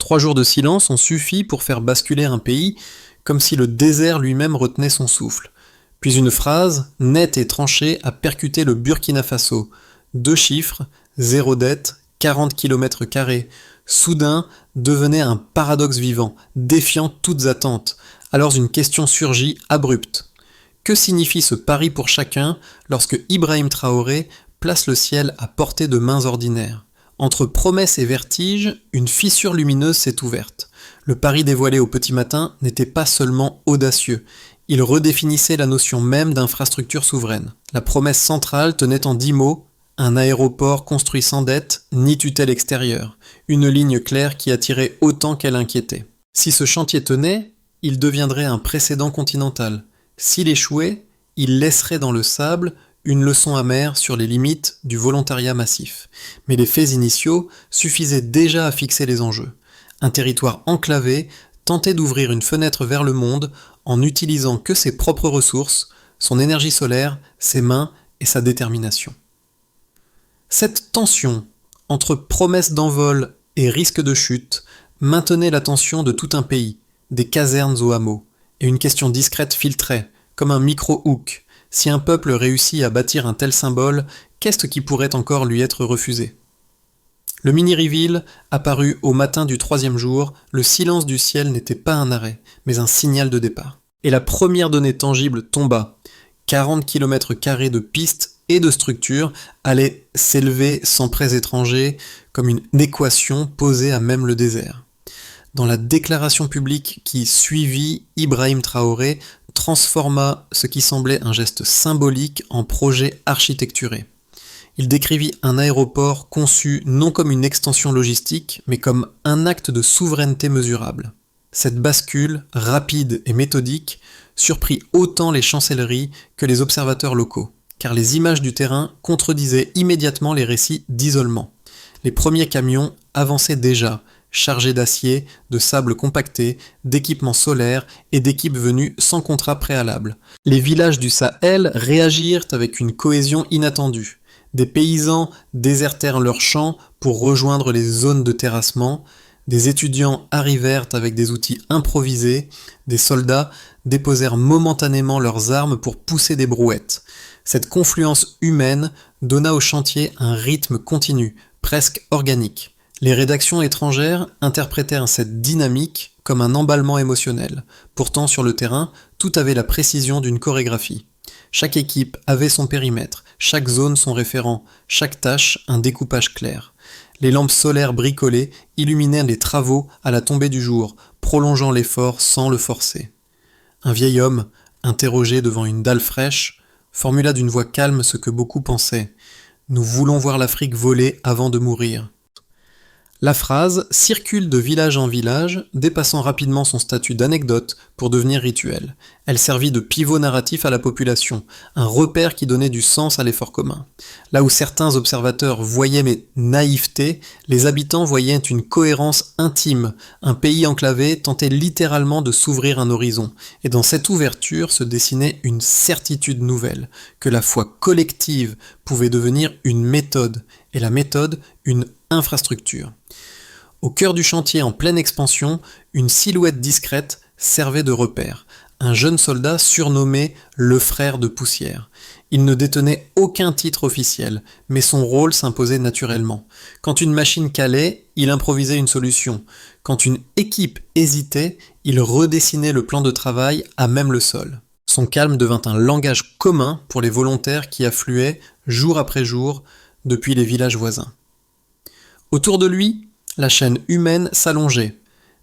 3 jours de silence ont suffi pour faire basculer un pays, comme si le désert lui-même retenait son souffle. Puis une phrase, nette et tranchée, a percuté le Burkina Faso. 2 chiffres, 0 dette, 40 km². Soudain, devenait un paradoxe vivant, défiant toutes attentes. Alors une question surgit, abrupte. Que signifie ce pari pour chacun lorsque Ibrahim Traoré place le ciel à portée de mains ordinaires? Entre promesses et vertige, une fissure lumineuse s'est ouverte. Le pari dévoilé au petit matin n'était pas seulement audacieux, il redéfinissait la notion même d'infrastructure souveraine. La promesse centrale tenait en 10 mots: un aéroport construit sans dette, ni tutelle extérieure, une ligne claire qui attirait autant qu'elle inquiétait. Si ce chantier tenait, il deviendrait un précédent continental. S'il échouait, il laisserait dans le sable une leçon amère sur les limites du volontariat massif. Mais les faits initiaux suffisaient déjà à fixer les enjeux. Un territoire enclavé tentait d'ouvrir une fenêtre vers le monde en n'utilisant que ses propres ressources, son énergie solaire, ses mains et sa détermination. Cette tension entre promesses d'envol et risque de chute maintenait l'attention de tout un pays, des casernes aux hameaux, et une question discrète filtrait, comme un micro-hook. Si un peuple réussit à bâtir un tel symbole, qu'est-ce qui pourrait encore lui être refusé? Le mini-reveal apparut au matin du 3e jour, le silence du ciel n'était pas un arrêt, mais un signal de départ. Et la première donnée tangible tomba. 40 km² de pistes et de structures allaient s'élever sans prêts étrangers, comme une équation posée à même le désert. Dans la déclaration publique qui suivit, Ibrahim Traoré transforma ce qui semblait un geste symbolique en projet architecturé. Il décrivit un aéroport conçu non comme une extension logistique, mais comme un acte de souveraineté mesurable. Cette bascule, rapide et méthodique, surprit autant les chancelleries que les observateurs locaux, car les images du terrain contredisaient immédiatement les récits d'isolement. Les premiers camions avançaient déjà, chargés d'acier, de sable compacté, d'équipements solaires et d'équipes venues sans contrat préalable. Les villages du Sahel réagirent avec une cohésion inattendue. Des paysans désertèrent leurs champs pour rejoindre les zones de terrassement, des étudiants arrivèrent avec des outils improvisés, des soldats déposèrent momentanément leurs armes pour pousser des brouettes. Cette confluence humaine donna au chantier un rythme continu, presque organique. Les rédactions étrangères interprétèrent cette dynamique comme un emballement émotionnel. Pourtant, sur le terrain, tout avait la précision d'une chorégraphie. Chaque équipe avait son périmètre, chaque zone son référent, chaque tâche un découpage clair. Les lampes solaires bricolées illuminèrent les travaux à la tombée du jour, prolongeant l'effort sans le forcer. Un vieil homme, interrogé devant une dalle fraîche, formula d'une voix calme ce que beaucoup pensaient. « Nous voulons voir l'Afrique voler avant de mourir. » La phrase circule de village en village, dépassant rapidement son statut d'anecdote pour devenir rituel. Elle servit de pivot narratif à la population, un repère qui donnait du sens à l'effort commun. Là où certains observateurs voyaient mais naïveté, les habitants voyaient une cohérence intime. Un pays enclavé tentait littéralement de s'ouvrir un horizon, et dans cette ouverture se dessinait une certitude nouvelle, que la foi collective pouvait devenir une méthode, et la méthode une infrastructure. Au cœur du chantier en pleine expansion, une silhouette discrète servait de repère. Un jeune soldat surnommé le frère de poussière. Il ne détenait aucun titre officiel, mais son rôle s'imposait naturellement. Quand une machine calait, il improvisait une solution. Quand une équipe hésitait, il redessinait le plan de travail à même le sol. Son calme devint un langage commun pour les volontaires qui affluaient, jour après jour, depuis les villages voisins. Autour de lui, la chaîne humaine s'allongeait.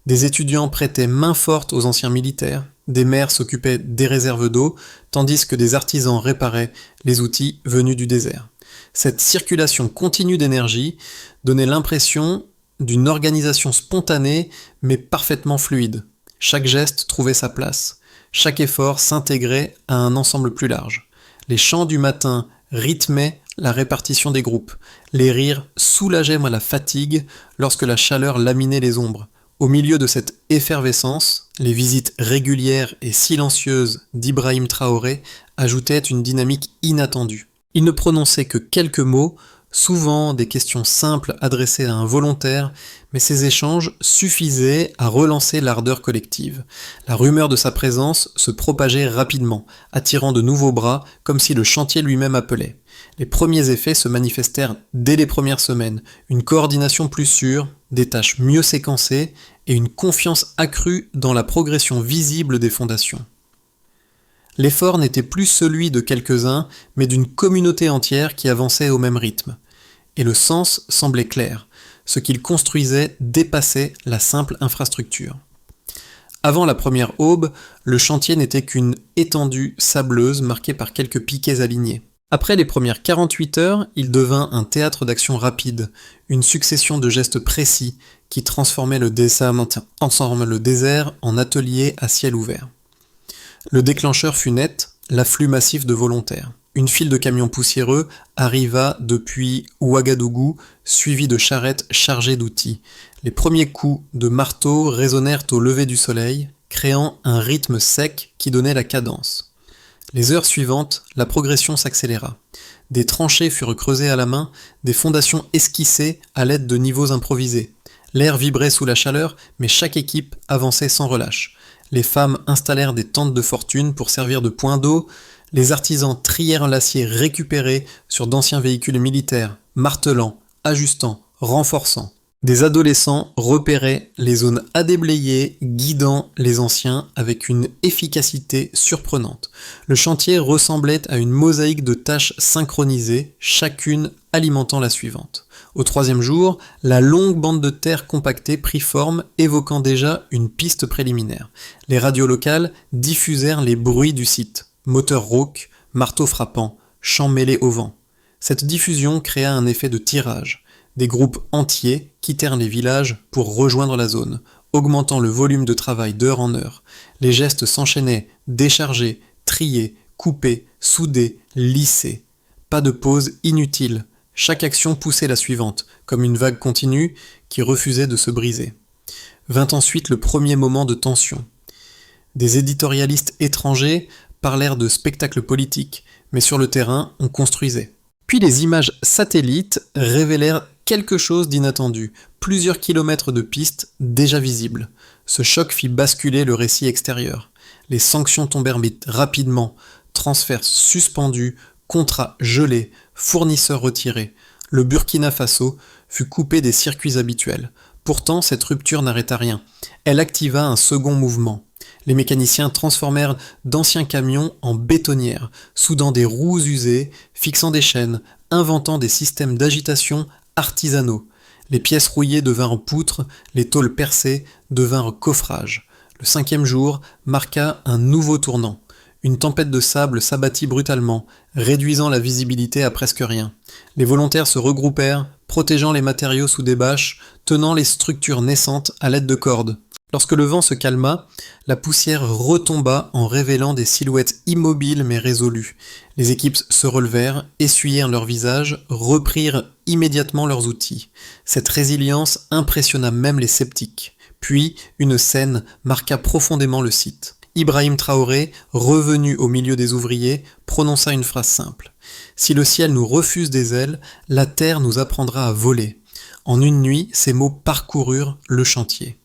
Des étudiants prêtaient main forte aux anciens militaires, des maires s'occupaient des réserves d'eau, tandis que des artisans réparaient les outils venus du désert. Cette circulation continue d'énergie donnait l'impression d'une organisation spontanée mais parfaitement fluide. Chaque geste trouvait sa place. Chaque effort s'intégrait à un ensemble plus large. Les chants du matin rythmaient la répartition des groupes. Les rires soulageaient la fatigue lorsque la chaleur laminait les ombres. Au milieu de cette effervescence, les visites régulières et silencieuses d'Ibrahim Traoré ajoutaient une dynamique inattendue. Il ne prononçait que quelques mots, souvent des questions simples adressées à un volontaire, mais ces échanges suffisaient à relancer l'ardeur collective. La rumeur de sa présence se propageait rapidement, attirant de nouveaux bras comme si le chantier lui-même appelait. Les premiers effets se manifestèrent dès les premières semaines, une coordination plus sûre, des tâches mieux séquencées et une confiance accrue dans la progression visible des fondations. L'effort n'était plus celui de quelques-uns, mais d'une communauté entière qui avançait au même rythme. Et le sens semblait clair. Ce qu'ils construisaient dépassait la simple infrastructure. Avant la première aube, le chantier n'était qu'une étendue sableuse marquée par quelques piquets alignés. Après les premières 48 heures, il devint un théâtre d'action rapide, une succession de gestes précis qui transformaient le désert en atelier à ciel ouvert. Le déclencheur fut net, l'afflux massif de volontaires. Une file de camions poussiéreux arriva depuis Ouagadougou, suivie de charrettes chargées d'outils. Les premiers coups de marteau résonnèrent au lever du soleil, créant un rythme sec qui donnait la cadence. Les heures suivantes, la progression s'accéléra. Des tranchées furent creusées à la main, des fondations esquissées à l'aide de niveaux improvisés. L'air vibrait sous la chaleur, mais chaque équipe avançait sans relâche. Les femmes installèrent des tentes de fortune pour servir de point d'eau, les artisans trièrent l'acier récupéré sur d'anciens véhicules militaires, martelant, ajustant, renforçant. Des adolescents repéraient les zones à déblayer, guidant les anciens avec une efficacité surprenante. Le chantier ressemblait à une mosaïque de tâches synchronisées, chacune alimentant la suivante. Au troisième jour, la longue bande de terre compactée prit forme, évoquant déjà une piste préliminaire. Les radios locales diffusèrent les bruits du site. Moteurs rauques, marteaux frappants, chants mêlés au vent. Cette diffusion créa un effet de tirage. Des groupes entiers quittèrent les villages pour rejoindre la zone, augmentant le volume de travail d'heure en heure. Les gestes s'enchaînaient, déchargés, triés, coupés, soudés, lissés. Pas de pause inutile. Chaque action poussait la suivante, comme une vague continue qui refusait de se briser. Vint ensuite le premier moment de tension. Des éditorialistes étrangers parlèrent de spectacles politiques, mais sur le terrain, on construisait. Puis les images satellites révélèrent quelque chose d'inattendu, plusieurs kilomètres de pistes déjà visibles. Ce choc fit basculer le récit extérieur. Les sanctions tombèrent rapidement, transferts suspendus, contrats gelés, fournisseurs retirés. Le Burkina Faso fut coupé des circuits habituels. Pourtant, cette rupture n'arrêta rien. Elle activa un second mouvement. Les mécaniciens transformèrent d'anciens camions en bétonnières, soudant des roues usées, fixant des chaînes, inventant des systèmes d'agitation artisanaux. Les pièces rouillées devinrent poutres, les tôles percées devinrent coffrages. Le 5e jour marqua un nouveau tournant. Une tempête de sable s'abattit brutalement, réduisant la visibilité à presque rien. Les volontaires se regroupèrent, protégeant les matériaux sous des bâches, tenant les structures naissantes à l'aide de cordes. Lorsque le vent se calma, la poussière retomba en révélant des silhouettes immobiles mais résolues. Les équipes se relevèrent, essuyèrent leurs visages, reprirent immédiatement leurs outils. Cette résilience impressionna même les sceptiques. Puis, une scène marqua profondément le site. Ibrahim Traoré, revenu au milieu des ouvriers, prononça une phrase simple. « Si le ciel nous refuse des ailes, la terre nous apprendra à voler. » En une nuit, ces mots parcoururent le chantier.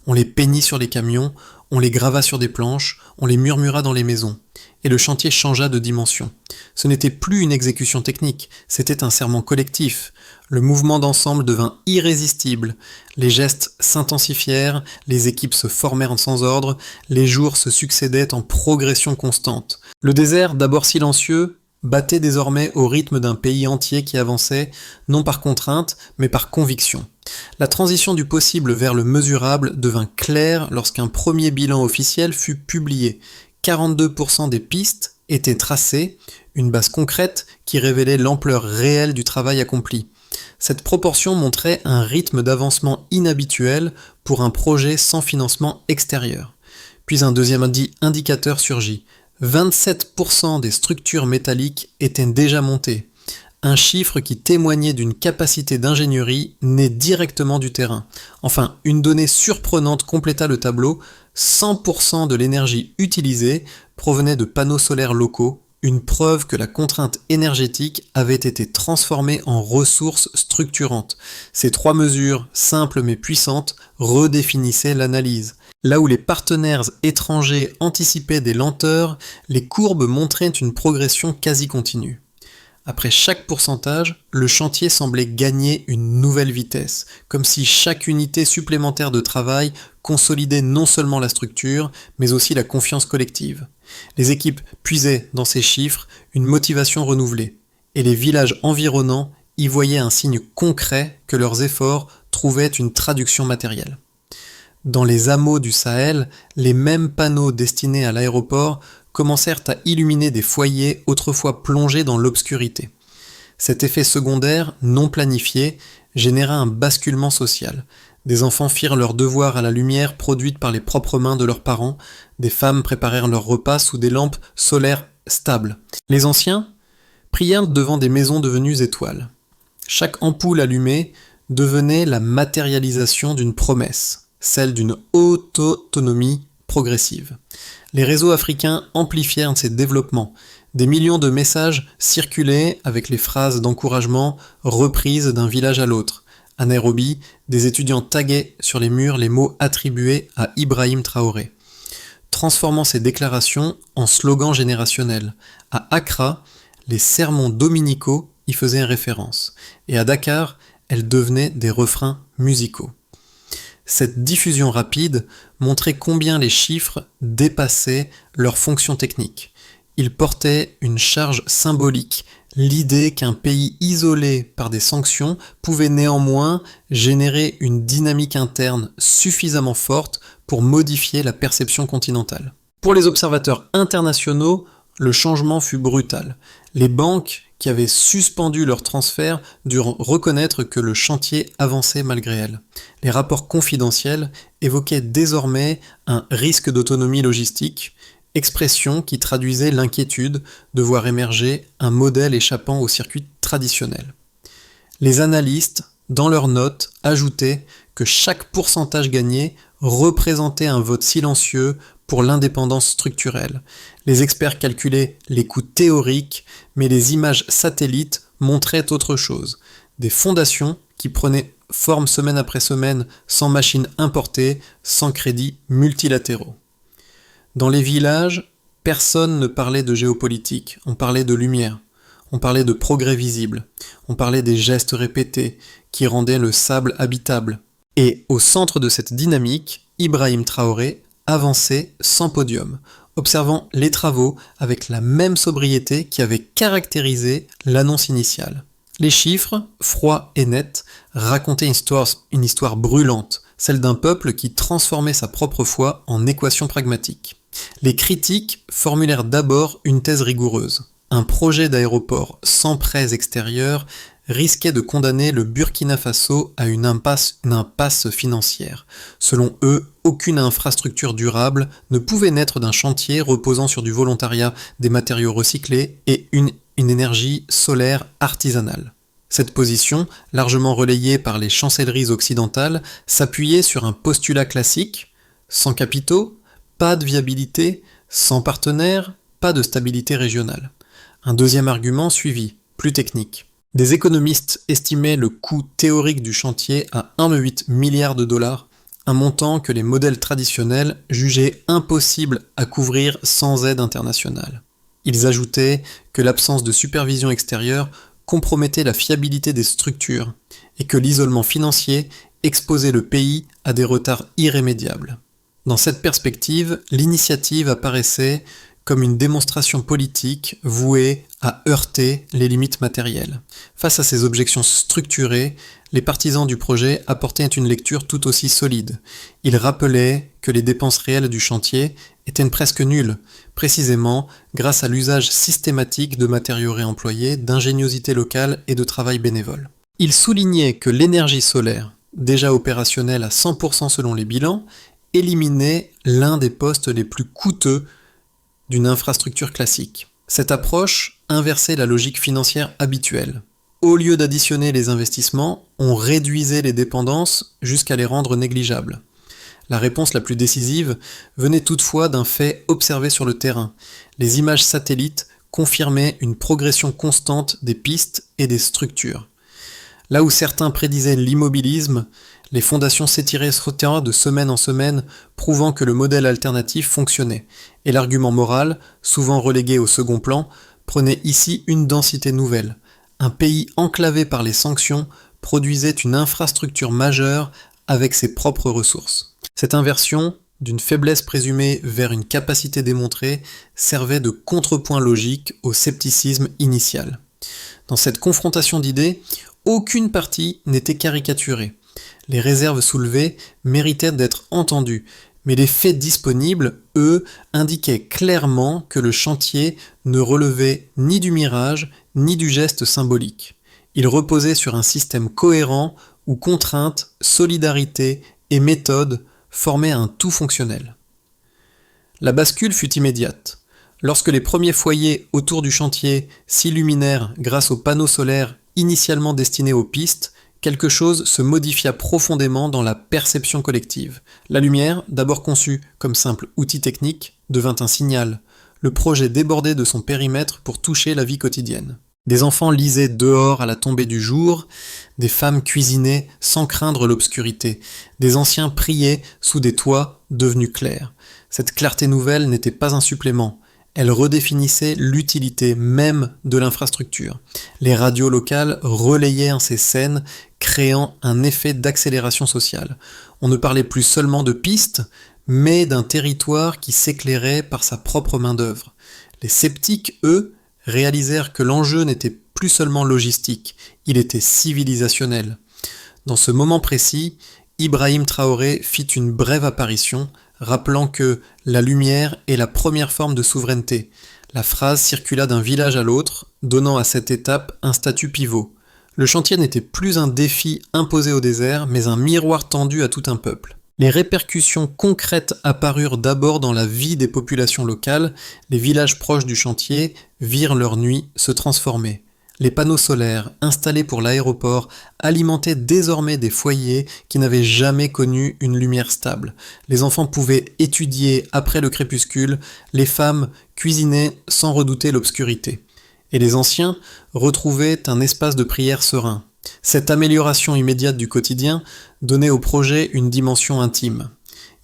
On les peignit sur les camions, on les grava sur des planches, on les murmura dans les maisons. Et le chantier changea de dimension. Ce n'était plus une exécution technique, c'était un serment collectif. Le mouvement d'ensemble devint irrésistible. Les gestes s'intensifièrent, les équipes se formèrent sans ordre, les jours se succédaient en progression constante. Le désert, d'abord silencieux, battait désormais au rythme d'un pays entier qui avançait, non par contrainte, mais par conviction. La transition du possible vers le mesurable devint claire lorsqu'un premier bilan officiel fut publié. 42% des pistes étaient tracées, une base concrète qui révélait l'ampleur réelle du travail accompli. Cette proportion montrait un rythme d'avancement inhabituel pour un projet sans financement extérieur. Puis un deuxième indicateur surgit. 27% des structures métalliques étaient déjà montées. Un chiffre qui témoignait d'une capacité d'ingénierie née directement du terrain. Enfin, une donnée surprenante compléta le tableau. 100% de l'énergie utilisée provenait de panneaux solaires locaux, une preuve que la contrainte énergétique avait été transformée en ressource structurante. Ces 3 mesures, simples mais puissantes, redéfinissaient l'analyse. Là où les partenaires étrangers anticipaient des lenteurs, les courbes montraient une progression quasi continue. Après chaque pourcentage, le chantier semblait gagner une nouvelle vitesse, comme si chaque unité supplémentaire de travail consolidait non seulement la structure, mais aussi la confiance collective. Les équipes puisaient dans ces chiffres une motivation renouvelée, et les villages environnants y voyaient un signe concret que leurs efforts trouvaient une traduction matérielle. Dans les hameaux du Sahel, les mêmes panneaux destinés à l'aéroport commencèrent à illuminer des foyers autrefois plongés dans l'obscurité. Cet effet secondaire, non planifié, généra un basculement social. Des enfants firent leurs devoirs à la lumière produite par les propres mains de leurs parents, des femmes préparèrent leurs repas sous des lampes solaires stables. Les anciens prièrent devant des maisons devenues étoiles. Chaque ampoule allumée devenait la matérialisation d'une promesse, celle d'une haute autonomie progressive. Les réseaux africains amplifièrent ces développements. Des millions de messages circulaient avec les phrases d'encouragement reprises d'un village à l'autre. À Nairobi, des étudiants taguaient sur les murs les mots attribués à Ibrahim Traoré, transformant ces déclarations en slogans générationnels. À Accra, les sermons dominicaux y faisaient référence, et à Dakar, elles devenaient des refrains musicaux. Cette diffusion rapide montrait combien les chiffres dépassaient leur fonction technique. Ils portaient une charge symbolique, l'idée qu'un pays isolé par des sanctions pouvait néanmoins générer une dynamique interne suffisamment forte pour modifier la perception continentale. Pour les observateurs internationaux, le changement fut brutal. Les banques qui avaient suspendu leur transfert durent reconnaître que le chantier avançait malgré elles. Les rapports confidentiels évoquaient désormais un risque d'autonomie logistique, expression qui traduisait l'inquiétude de voir émerger un modèle échappant au circuit traditionnel. Les analystes, dans leurs notes, ajoutaient que chaque pourcentage gagné représentait un vote silencieux pour l'indépendance structurelle. Les experts calculaient les coûts théoriques, mais les images satellites montraient autre chose. Des fondations qui prenaient forme semaine après semaine sans machines importées, sans crédits multilatéraux. Dans les villages, personne ne parlait de géopolitique, on parlait de lumière, on parlait de progrès visible, on parlait des gestes répétés qui rendaient le sable habitable. Et au centre de cette dynamique, Ibrahim Traoré avançait sans podium, observant les travaux avec la même sobriété qui avait caractérisé l'annonce initiale. Les chiffres, froids et nets, racontaient une histoire brûlante, celle d'un peuple qui transformait sa propre foi en équation pragmatique. Les critiques formulèrent d'abord une thèse rigoureuse. Un projet d'aéroport sans prêts extérieurs risquait de condamner le Burkina Faso à une impasse financière. Selon eux, aucune infrastructure durable ne pouvait naître d'un chantier reposant sur du volontariat, des matériaux recyclés et une énergie solaire artisanale. Cette position, largement relayée par les chancelleries occidentales, s'appuyait sur un postulat classique: sans capitaux, pas de viabilité, sans partenaires, pas de stabilité régionale. Un deuxième argument suivit, plus technique. Des économistes estimaient le coût théorique du chantier à 1,8 milliard de dollars, un montant que les modèles traditionnels jugeaient impossible à couvrir sans aide internationale. Ils ajoutaient que l'absence de supervision extérieure compromettait la fiabilité des structures et que l'isolement financier exposait le pays à des retards irrémédiables. Dans cette perspective, l'initiative apparaissait comme une démonstration politique vouée à heurter les limites matérielles. Face à ces objections structurées, les partisans du projet apportaient une lecture tout aussi solide. Ils rappelaient que les dépenses réelles du chantier étaient presque nulles, précisément grâce à l'usage systématique de matériaux réemployés, d'ingéniosité locale et de travail bénévole. Ils soulignaient que l'énergie solaire, déjà opérationnelle à 100% selon les bilans, éliminait l'un des postes les plus coûteux d'une infrastructure classique. Cette approche inversait la logique financière habituelle. Au lieu d'additionner les investissements, on réduisait les dépendances jusqu'à les rendre négligeables. La réponse la plus décisive venait toutefois d'un fait observé sur le terrain. Les images satellites confirmait une progression constante des pistes et des structures. Là où certains prédisaient l'immobilisme, les fondations s'étiraient sur le terrain de semaine en semaine, prouvant que le modèle alternatif fonctionnait, et l'argument moral, souvent relégué au second plan, prenait ici une densité nouvelle. Un pays enclavé par les sanctions produisait une infrastructure majeure avec ses propres ressources. Cette inversion, d'une faiblesse présumée vers une capacité démontrée, servait de contrepoint logique au scepticisme initial. Dans cette confrontation d'idées, aucune partie n'était caricaturée. Les réserves soulevées méritaient d'être entendues, mais les faits disponibles, eux, indiquaient clairement que le chantier ne relevait ni du mirage, ni du geste symbolique. Il reposait sur un système cohérent où contraintes, solidarité et méthode formaient un tout fonctionnel. La bascule fut immédiate. Lorsque les premiers foyers autour du chantier s'illuminèrent grâce aux panneaux solaires initialement destinés aux pistes, quelque chose se modifia profondément dans la perception collective. La lumière, d'abord conçue comme simple outil technique, devint un signal. Le projet débordait de son périmètre pour toucher la vie quotidienne. Des enfants lisaient dehors à la tombée du jour, des femmes cuisinaient sans craindre l'obscurité, des anciens priaient sous des toits devenus clairs. Cette clarté nouvelle n'était pas un supplément. Elle redéfinissait l'utilité même de l'infrastructure. Les radios locales relayaient ces scènes, créant un effet d'accélération sociale. On ne parlait plus seulement de pistes, mais d'un territoire qui s'éclairait par sa propre main-d'œuvre. Les sceptiques, eux, réalisèrent que l'enjeu n'était plus seulement logistique, il était civilisationnel. Dans ce moment précis, Ibrahim Traoré fit une brève apparition, rappelant que la lumière est la première forme de souveraineté. La phrase circula d'un village à l'autre, donnant à cette étape un statut pivot. Le chantier n'était plus un défi imposé au désert, mais un miroir tendu à tout un peuple. Les répercussions concrètes apparurent d'abord dans la vie des populations locales. Les villages proches du chantier virent leur nuit se transformer. Les panneaux solaires installés pour l'aéroport alimentaient désormais des foyers qui n'avaient jamais connu une lumière stable. Les enfants pouvaient étudier après le crépuscule, les femmes cuisinaient sans redouter l'obscurité. Et les anciens retrouvaient un espace de prière serein. Cette amélioration immédiate du quotidien donnait au projet une dimension intime.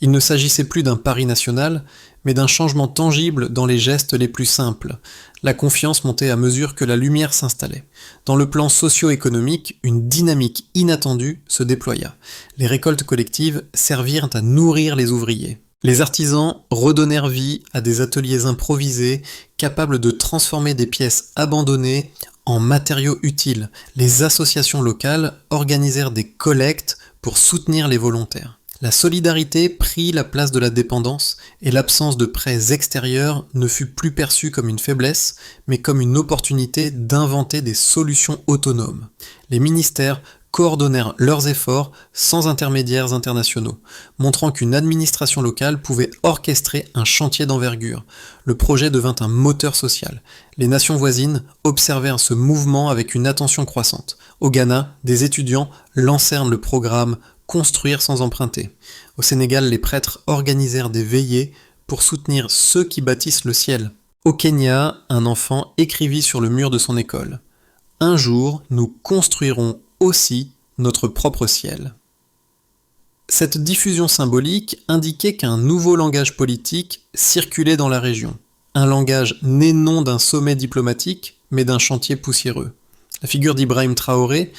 Il ne s'agissait plus d'un pari national, mais d'un changement tangible dans les gestes les plus simples. La confiance montait à mesure que la lumière s'installait. Dans le plan socio-économique, une dynamique inattendue se déploya. Les récoltes collectives servirent à nourrir les ouvriers. Les artisans redonnèrent vie à des ateliers improvisés, capables de transformer des pièces abandonnées en matériaux utiles. Les associations locales organisèrent des collectes pour soutenir les volontaires. La solidarité prit la place de la dépendance et l'absence de prêts extérieurs ne fut plus perçue comme une faiblesse, mais comme une opportunité d'inventer des solutions autonomes. Les ministères coordonnèrent leurs efforts sans intermédiaires internationaux, montrant qu'une administration locale pouvait orchestrer un chantier d'envergure. Le projet devint un moteur social. Les nations voisines observèrent ce mouvement avec une attention croissante. Au Ghana, des étudiants lancèrent le programme Construire sans emprunter. Au Sénégal, les prêtres organisèrent des veillées pour soutenir ceux qui bâtissent le ciel. Au Kenya, un enfant écrivit sur le mur de son école « Un jour, nous construirons aussi notre propre ciel ». Cette diffusion symbolique indiquait qu'un nouveau langage politique circulait dans la région. Un langage né non d'un sommet diplomatique, mais d'un chantier poussiéreux. La figure d'Ibrahim Traoré,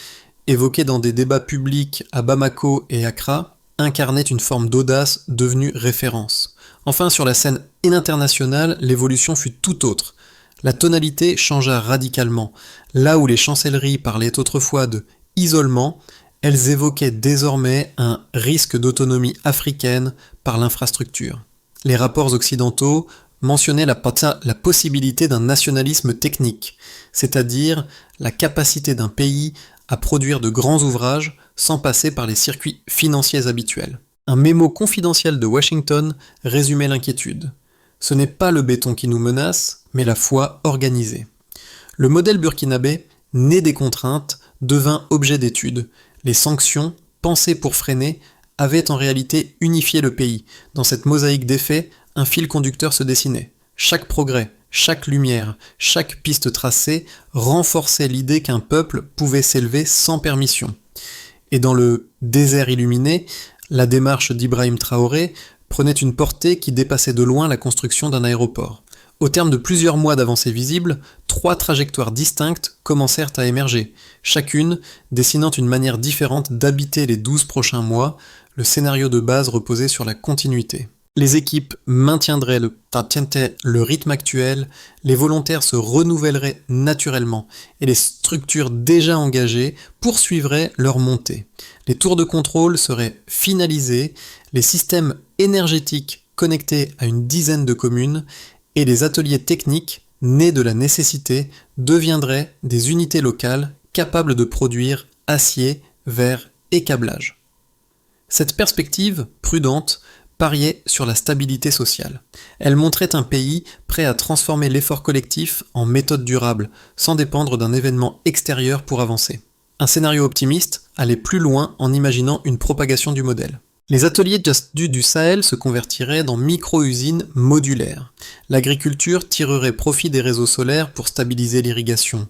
évoquée dans des débats publics à Bamako et Accra, incarnait une forme d'audace devenue référence. Enfin, sur la scène internationale, l'évolution fut tout autre. La tonalité changea radicalement. Là où les chancelleries parlaient autrefois de « isolement », elles évoquaient désormais un risque d'autonomie africaine par l'infrastructure. Les rapports occidentaux mentionnaient la possibilité d'un nationalisme technique, c'est-à-dire la capacité d'un pays à produire de grands ouvrages sans passer par les circuits financiers habituels. Un mémo confidentiel de Washington résumait l'inquiétude. Ce n'est pas le béton qui nous menace, mais la foi organisée. Le modèle burkinabé, né des contraintes, devint objet d'étude. Les sanctions, pensées pour freiner, avaient en réalité unifié le pays. Dans cette mosaïque d'effets, un fil conducteur se dessinait. Chaque progrès, chaque lumière, chaque piste tracée renforçait l'idée qu'un peuple pouvait s'élever sans permission. Et dans le désert illuminé, la démarche d'Ibrahim Traoré prenait une portée qui dépassait de loin la construction d'un aéroport. Au terme de plusieurs mois d'avancée visible, 3 trajectoires distinctes commencèrent à émerger, chacune dessinant une manière différente d'habiter les 12 prochains mois. Le scénario de base reposait sur la continuité. Les équipes maintiendraient le rythme actuel, les volontaires se renouvelleraient naturellement et les structures déjà engagées poursuivraient leur montée. Les tours de contrôle seraient finalisés, les systèmes énergétiques connectés à une dizaine de communes et les ateliers techniques, nés de la nécessité, deviendraient des unités locales capables de produire acier, verre et câblage. Cette perspective, prudente, pariait sur la stabilité sociale. Elle montrait un pays prêt à transformer l'effort collectif en méthode durable, sans dépendre d'un événement extérieur pour avancer. Un scénario optimiste allait plus loin en imaginant une propagation du modèle. Les ateliers du Sahel se convertiraient dans micro-usines modulaires. L'agriculture tirerait profit des réseaux solaires pour stabiliser l'irrigation.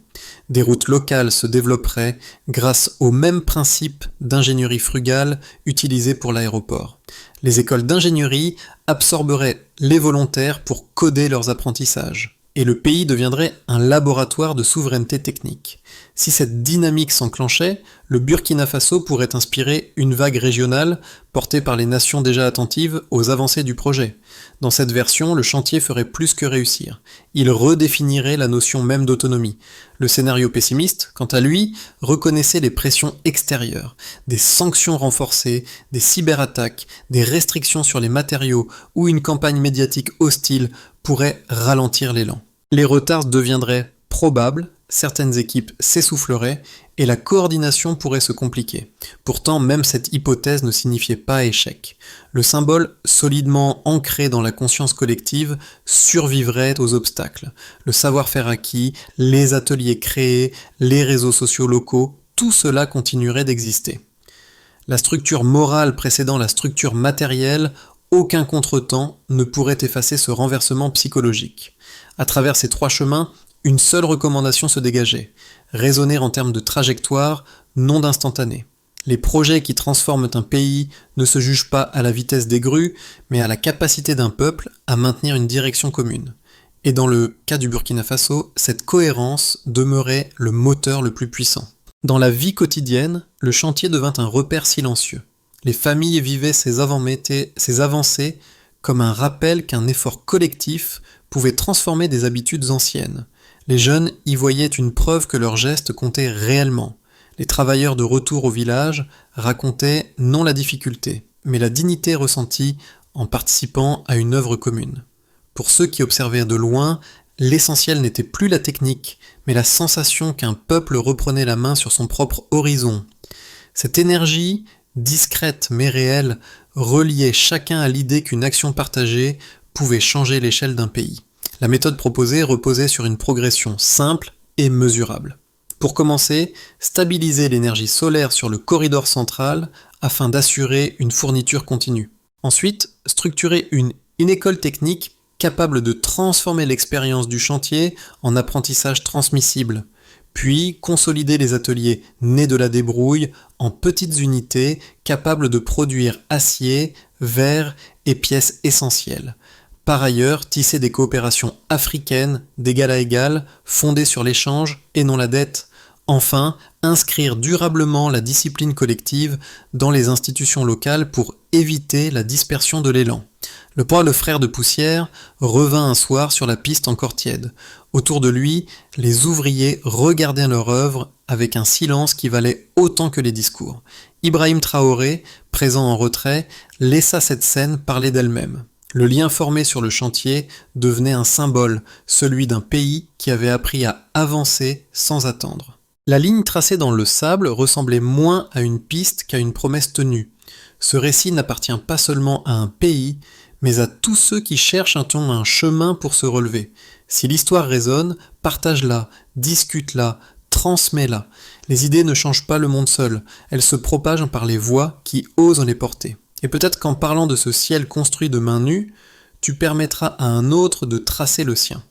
Des routes locales se développeraient grâce au même principe d'ingénierie frugale utilisé pour l'aéroport. Les écoles d'ingénierie absorberaient les volontaires pour coder leurs apprentissages. Et le pays deviendrait un laboratoire de souveraineté technique. Si cette dynamique s'enclenchait, le Burkina Faso pourrait inspirer une vague régionale portée par les nations déjà attentives aux avancées du projet. Dans cette version, le chantier ferait plus que réussir. Il redéfinirait la notion même d'autonomie. Le scénario pessimiste, quant à lui, reconnaissait les pressions extérieures, des sanctions renforcées, des cyberattaques, des restrictions sur les matériaux ou une campagne médiatique hostile pourrait ralentir l'élan. Les retards deviendraient probables, certaines équipes s'essouffleraient et la coordination pourrait se compliquer. Pourtant, même cette hypothèse ne signifiait pas échec. Le symbole solidement ancré dans la conscience collective survivrait aux obstacles. Le savoir-faire acquis, les ateliers créés, les réseaux sociaux locaux, tout cela continuerait d'exister. La structure morale précédant la structure matérielle, aucun contretemps ne pourrait effacer ce renversement psychologique. À travers ces 3 chemins, une seule recommandation se dégageait, raisonner en termes de trajectoire, non d'instantané. Les projets qui transforment un pays ne se jugent pas à la vitesse des grues, mais à la capacité d'un peuple à maintenir une direction commune. Et dans le cas du Burkina Faso, cette cohérence demeurait le moteur le plus puissant. Dans la vie quotidienne, le chantier devint un repère silencieux. Les familles vivaient ces avancées comme un rappel qu'un effort collectif pouvait transformer des habitudes anciennes. Les jeunes y voyaient une preuve que leurs gestes comptaient réellement. Les travailleurs de retour au village racontaient non la difficulté, mais la dignité ressentie en participant à une œuvre commune. Pour ceux qui observaient de loin, l'essentiel n'était plus la technique, mais la sensation qu'un peuple reprenait la main sur son propre horizon. Cette énergie, discrète mais réelle, reliait chacun à l'idée qu'une action partagée pouvait changer l'échelle d'un pays. La méthode proposée reposait sur une progression simple et mesurable. Pour commencer, stabiliser l'énergie solaire sur le corridor central afin d'assurer une fourniture continue. Ensuite, structurer une école technique capable de transformer l'expérience du chantier en apprentissage transmissible. Puis, consolider les ateliers nés de la débrouille en petites unités capables de produire acier, verre et pièces essentielles. Par ailleurs, tisser des coopérations africaines d'égal à égal, fondées sur l'échange et non la dette. Enfin, inscrire durablement la discipline collective dans les institutions locales pour éviter la dispersion de l'élan. Le frère de poussière revint un soir sur la piste encore tiède. Autour de lui, les ouvriers regardaient leur œuvre avec un silence qui valait autant que les discours. Ibrahim Traoré, présent en retrait, laissa cette scène parler d'elle-même. Le lien formé sur le chantier devenait un symbole, celui d'un pays qui avait appris à avancer sans attendre. La ligne tracée dans le sable ressemblait moins à une piste qu'à une promesse tenue. Ce récit n'appartient pas seulement à un pays, mais à tous ceux qui cherchent un chemin pour se relever. Si l'histoire résonne, partage-la, discute-la, transmets-la. Les idées ne changent pas le monde seul, elles se propagent par les voix qui osent les porter. Et peut-être qu'en parlant de ce ciel construit de main nue, tu permettras à un autre de tracer le sien.